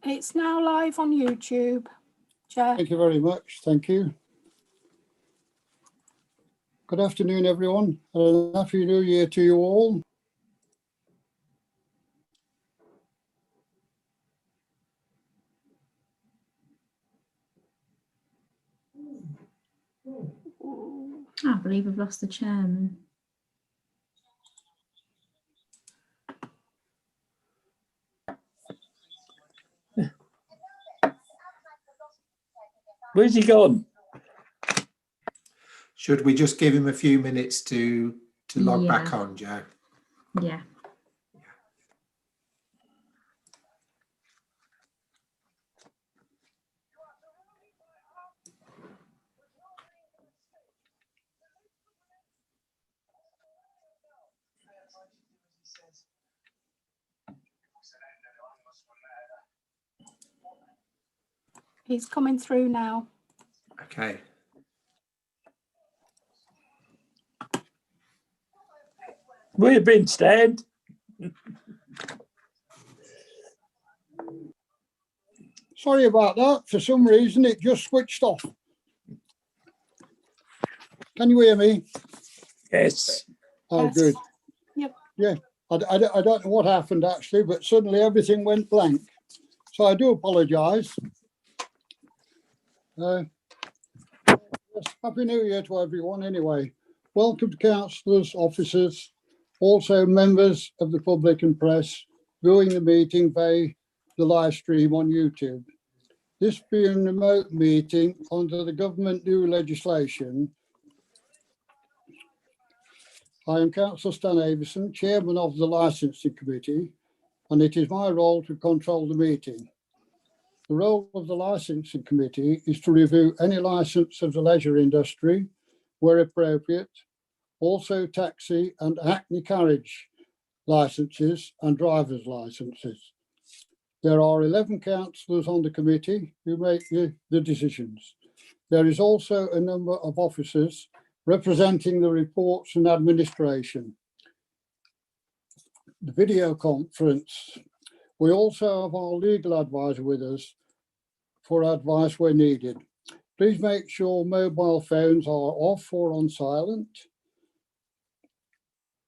It's now live on YouTube, Chair. Thank you very much. Thank you. Good afternoon, everyone. Happy New Year to you all. I believe we've lost the chairman. Where's he gone? Should we just give him a few minutes to log back on, Joe? Yeah. He's coming through now. Okay. Where you been, Stan? Sorry about that. For some reason, it just switched off. Can you hear me? Yes. Oh, Yes. good. Yep. Yeah. I don't know what happened, actually, but suddenly everything went blank. So I do apologise. Yes, Happy New Year to everyone anyway. Welcome to councillors, officers, also members of the public and press viewing the meeting via the live stream on YouTube. This being a remote meeting under the government new legislation, I am Councillor Stan Avison, Chairman of the Licensing Committee, and it is my role to control the meeting. The role of the Licensing Committee is to review any licence of the leisure industry, where appropriate, also taxi and hackney carriage licences and driver's licences. There are 11 councillors on the committee who make the decisions. There is also a number of officers representing the reports and administration. The video conference. We also have our legal advisor with us for advice where needed. Please make sure mobile phones are off or on silent.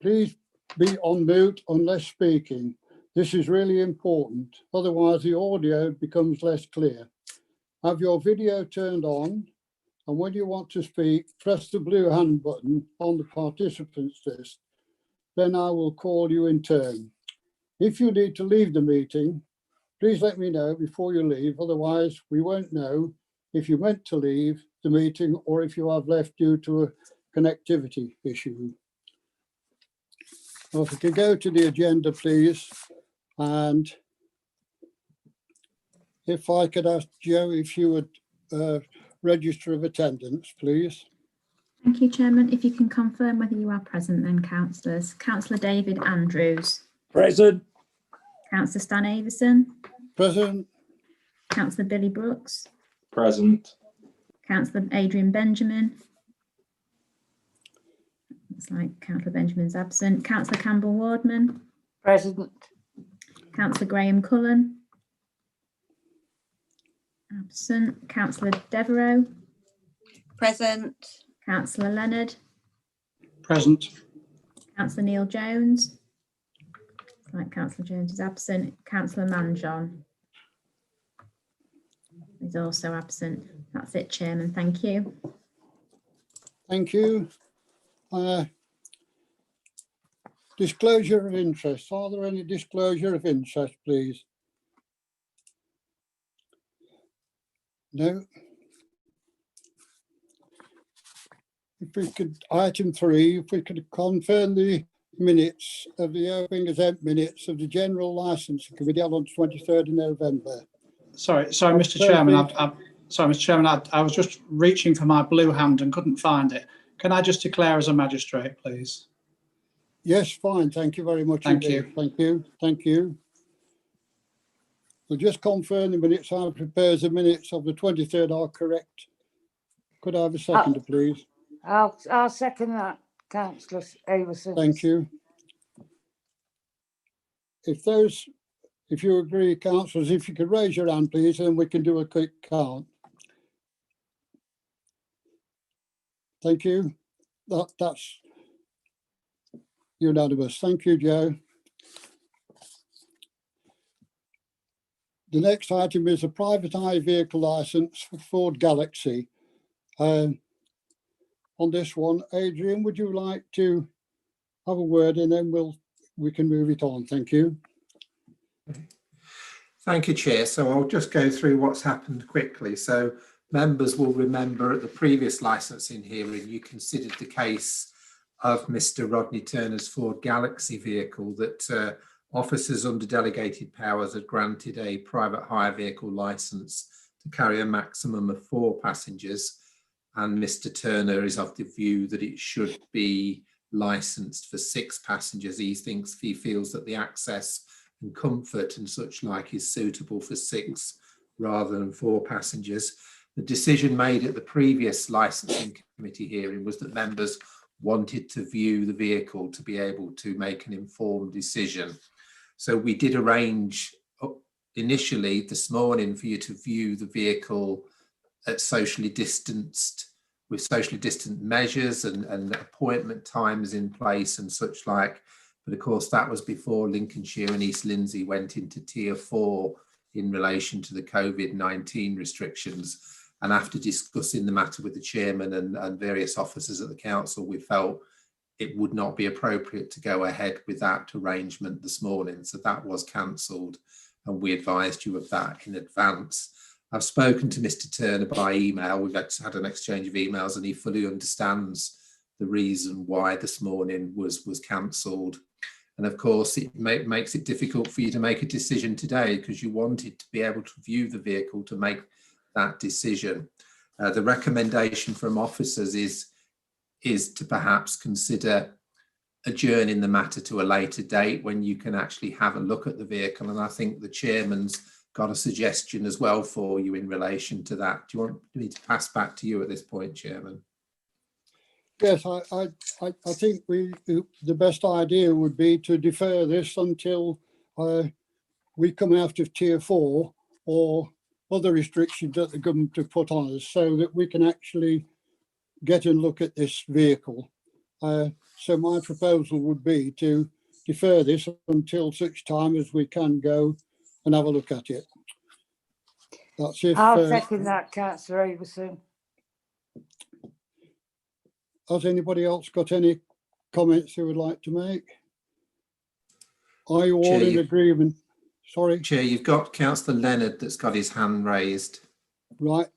Please be on mute unless speaking. This is really important, otherwise the audio becomes less clear. Have your video turned on, and when you want to speak, press the blue hand button on the participants list. Then I will call you in turn. If you need to leave the meeting, please let me know before you leave, otherwise we won't know if you meant to leave the meeting or if you have left due to a connectivity issue. Well, if we could go to the agenda, please, and if I could ask Joe if you would register of attendance, please. Thank you, Chairman. If you can confirm whether you are present then, councillors. Councillor David Andrews. Present. Councillor Stan Avison. Present. Councillor Billy Brooks. Present. Councillor Adrian Benjamin. Looks like Councillor Benjamin's absent. Councillor Campbell Wardman. Present. Councillor Graham Cullen. Absent. Councillor Devereux. Present. Councillor Leonard. Present. Councillor Neil Jones. Looks like Councillor Jones is absent. Councillor Manjon is also absent. That's it, Chairman. Thank you. Thank you. Disclosure of interest. Are there any disclosure of interest, please? No. If we could, item 3, if we could confirm the minutes of the open exempt minutes of the General Licensing Committee on the 23rd of November. Sorry, Mr. Chairman. Sorry, Mr. Chairman. I was just reaching for my blue hand and couldn't find it. Can I just declare as a magistrate, please? Yes, fine. Thank you very much. Thank indeed. you. Thank you. Thank you. We'll just confirm the minutes. I prepare the minutes of the 23rd are correct. Could I have a seconder, please? I'll second that, Councillor Avison. Thank you. if you agree, councillors, if you could raise your hand, please, and we can do a quick count. Thank you. That's unanimous. Thank you, Joe. The next item is a private hire vehicle licence for Ford Galaxy. On this one, Adrian, would you like to have a word, and then we can move it on? Thank you. Thank you, Chair. So I'll just go through what's happened quickly. So members will remember at the previous licensing hearing, you considered the case of Mr. Rodney Turner's Ford Galaxy vehicle that officers under delegated powers had granted a private hire vehicle licence to carry a maximum of 4 passengers. And Mr. Turner is of the view that it should be licensed for 6 passengers. He feels that the access and comfort and such like is suitable for 6 rather than 4 passengers. The decision made at the previous licensing committee hearing was that members wanted to view the vehicle to be able to make an informed decision. So we did arrange initially this morning for you to view the vehicle at socially distanced, with socially distant measures and appointment times in place and such like. But of course, that was before Lincolnshire and East Lindsey went into Tier 4 in relation to the COVID-19 restrictions. And after discussing the matter with the chairman and various officers at the council, we felt it would not be appropriate to go ahead with that arrangement this morning. So that was cancelled, and we advised you of that in advance. I've spoken to Mr. Turner by email. We've had an exchange of emails, and he fully understands the reason why this morning was cancelled. And of course, it makes it difficult for you to make a decision today because you wanted to be able to view the vehicle to make that decision. The recommendation from officers is to perhaps consider adjourning the matter to a later date when you can actually have a look at the vehicle. And I think the chairman's got a suggestion as well for you in relation to that. Do you want me to pass back to you at this point, Chairman? Yes, I think the best idea would be to defer this until we come out of Tier 4 or other restrictions that the government have put on us, so that we can actually get and look at this vehicle. So my proposal would be to defer this until such time as we can go and have a look at it. That's if. I'll second that, Councillor Everson. Has anybody else got any comments they would like to make? Are you all Chair, in agreement? Sorry. Chair, you've got Councillor Leonard that's got his hand raised. Right.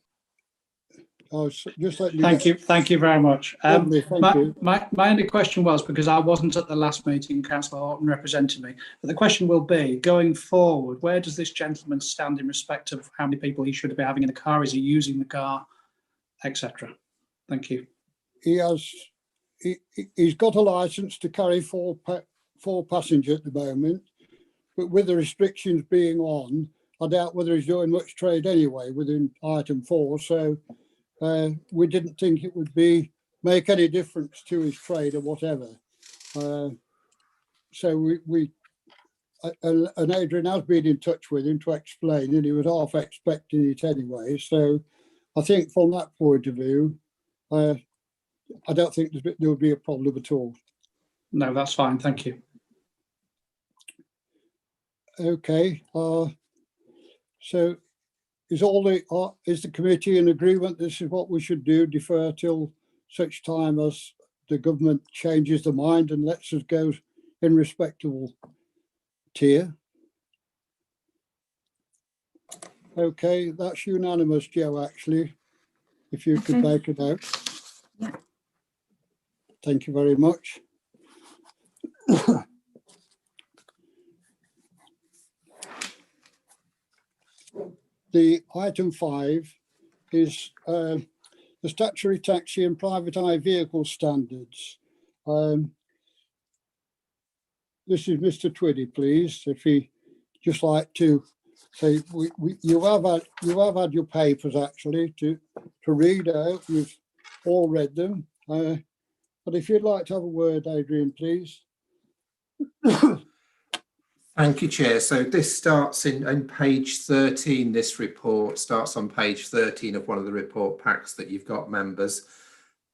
I was just letting Thank you very much. Lovely, thank you. My only question was, because I wasn't at the last meeting, Councillor Horton represented me, but the question will be, going forward, where does this gentleman stand in respect of how many people he should be having in the car? Is he using the car, etc.? Thank you. He's got a licence to carry four passengers at the moment, but with the restrictions being on, I doubt whether he's doing much trade anyway within item 4. So we didn't think it would make any difference to his trade or whatever. So and Adrian has been in touch with him to explain, and he was half expecting it anyway. So I think from that point of view, I don't think there would be a problem at all. No, that's fine. Thank you. Okay. So is the committee in agreement this is what we should do, defer till such time as the government changes their mind and lets us go in respectable tier? Okay, that's unanimous, Joe, actually, if you could make a note. Yeah. Thank you very much. The item 5 is the statutory taxi and private hire vehicle standards. This is Mr. Twiddy, please. If he just like to say, you have had your papers actually to read out. You've all read them. But if you'd like to have a word, Adrian, please. Thank you, Chair. So this starts on page 13. This report starts on page 13 of one of the report packs that you've got, members.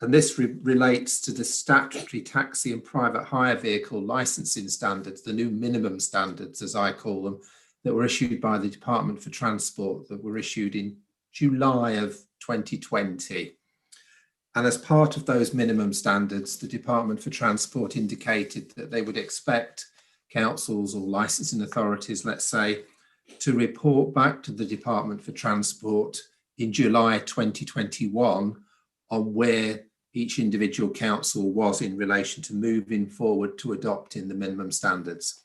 And this relates to the statutory taxi and private hire vehicle licensing standards, the new minimum standards, as I call them, that were issued by the Department for Transport, that were issued in July of 2020. And as part of those minimum standards, the Department for Transport indicated that they would expect councils or licensing authorities, let's say, to report back to the Department for Transport in July 2021 on where each individual council was in relation to moving forward to adopting the minimum standards.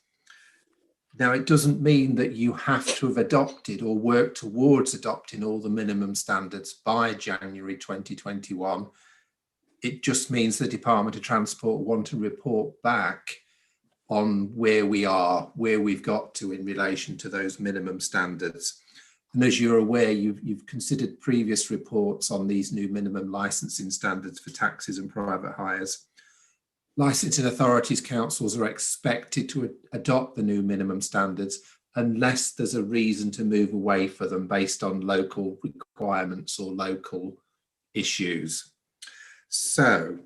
Now, it doesn't mean that you have to have adopted or work towards adopting all the minimum standards by January 2021. It just means the Department of Transport want to report back on where we are, where we've got to in relation to those minimum standards. And as you're aware, you've considered previous reports on these new minimum licensing standards for taxis and private hires. Licensing authorities, councils are expected to adopt the new minimum standards unless there's a reason to move away from them based on local requirements or local issues. So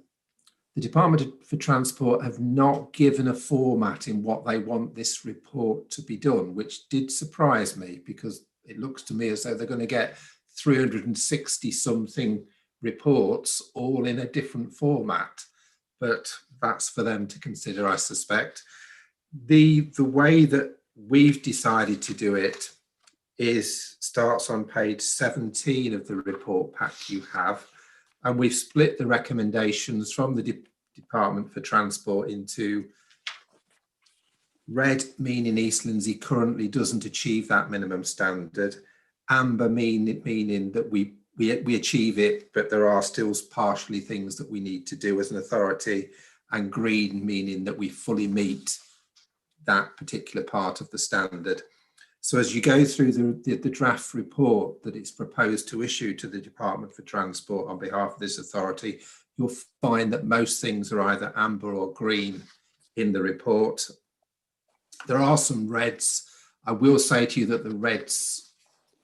the Department for Transport have not given a format in what they want this report to be done, which did surprise me because it looks to me as though they're going to get 360 something reports all in a different format, but that's for them to consider, I suspect. The way that we've decided to do it starts on page 17 of the report pack you have, and we've split the recommendations from the Department for Transport into red, meaning East Lindsey currently doesn't achieve that minimum standard, amber meaning that we achieve it, but there are still partially things that we need to do as an authority, and green meaning that we fully meet that particular part of the standard. So as you go through the draft report that it's proposed to issue to the Department for Transport on behalf of this authority, you'll find that most things are either amber or green in the report. There are some reds. I will say to you that the reds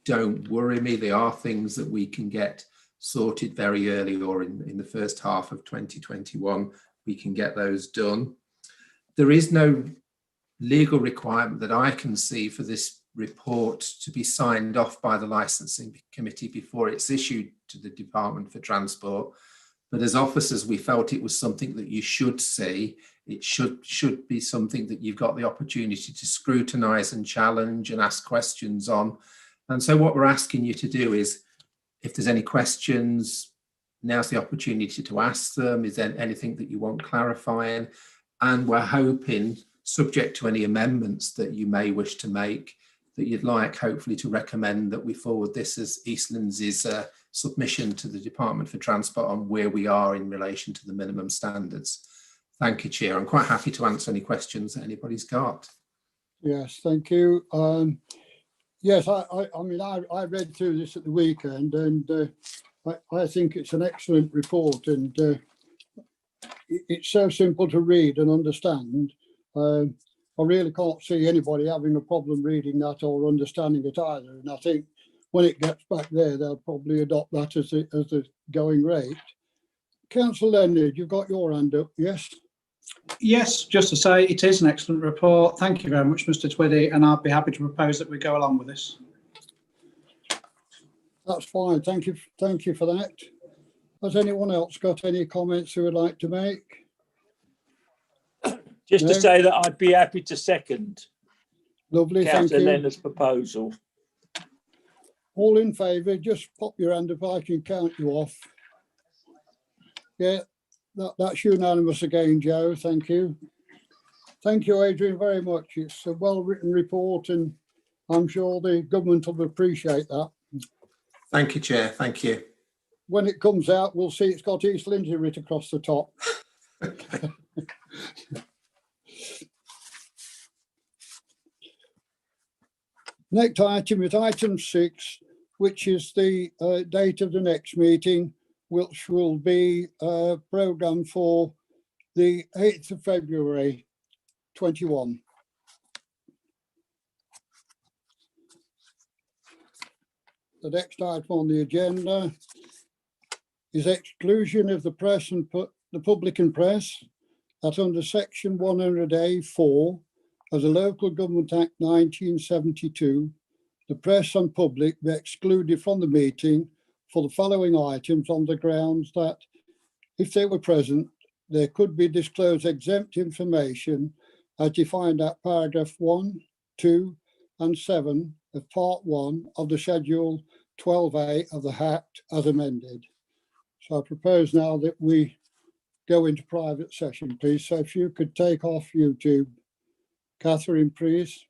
don't worry me. They are things that we can get sorted very early, or in the first half of 2021, we can get those done. There is no legal requirement that I can see for this report to be signed off by the licensing committee before it's issued to the Department for Transport. But as officers, we felt it was something that you should see. It should be something that you've got the opportunity to scrutinise and challenge and ask questions on. And so what we're asking you to do is, if there's any questions, now's the opportunity to ask them. Is there anything that you want clarifying? And we're hoping, subject to any amendments that you may wish to make, that you'd like hopefully to recommend that we forward this as East Lindsey's submission to the Department for Transport on where we are in relation to the minimum standards. Thank you, Chair. I'm quite happy to answer any questions that anybody's got. Yes, thank you. Yes, I mean, I read through this at the weekend, and I think it's an excellent report, and it's so simple to read and understand. I really can't see anybody having a problem reading that or understanding it either. And I think when it gets back there, they'll probably adopt that as the going rate. Councillor Leonard, you've got your hand up, yes? Yes, just to say it is an excellent report. Thank you very much, Mr. Twiddy, and I'd be happy to propose that we go along with this. That's fine. Thank you for that. Has anyone else got any comments they would like to make? Just to No? say that I'd be happy to second Lovely, thank Councillor you. Leonard's proposal. All in favour, just pop your hand up, I can count you off. Yeah, that's unanimous again, Joe. Thank you. Thank you, Adrian, very much. It's a well-written report, and I'm sure the government will appreciate that. Thank you, Chair. Thank you. When it comes out, we'll see it's got East Lindsey writ across the top. Okay. Next item is item 6, which is the date of the next meeting, which will be programmed for the 8th of February 21. the next item on the agenda is exclusion of the press and the public and press, that under section 100A(4) of the Local Government Act 1972, the press and public be excluded from the meeting for the following items on the grounds that if they were present, there could be disclosed exempt information as defined at paragraph 1, 2 and 7 of part 1 of the schedule 12A of the Act as amended. So I propose now that we go into private session, please. So if you could take off YouTube, Catherine, please.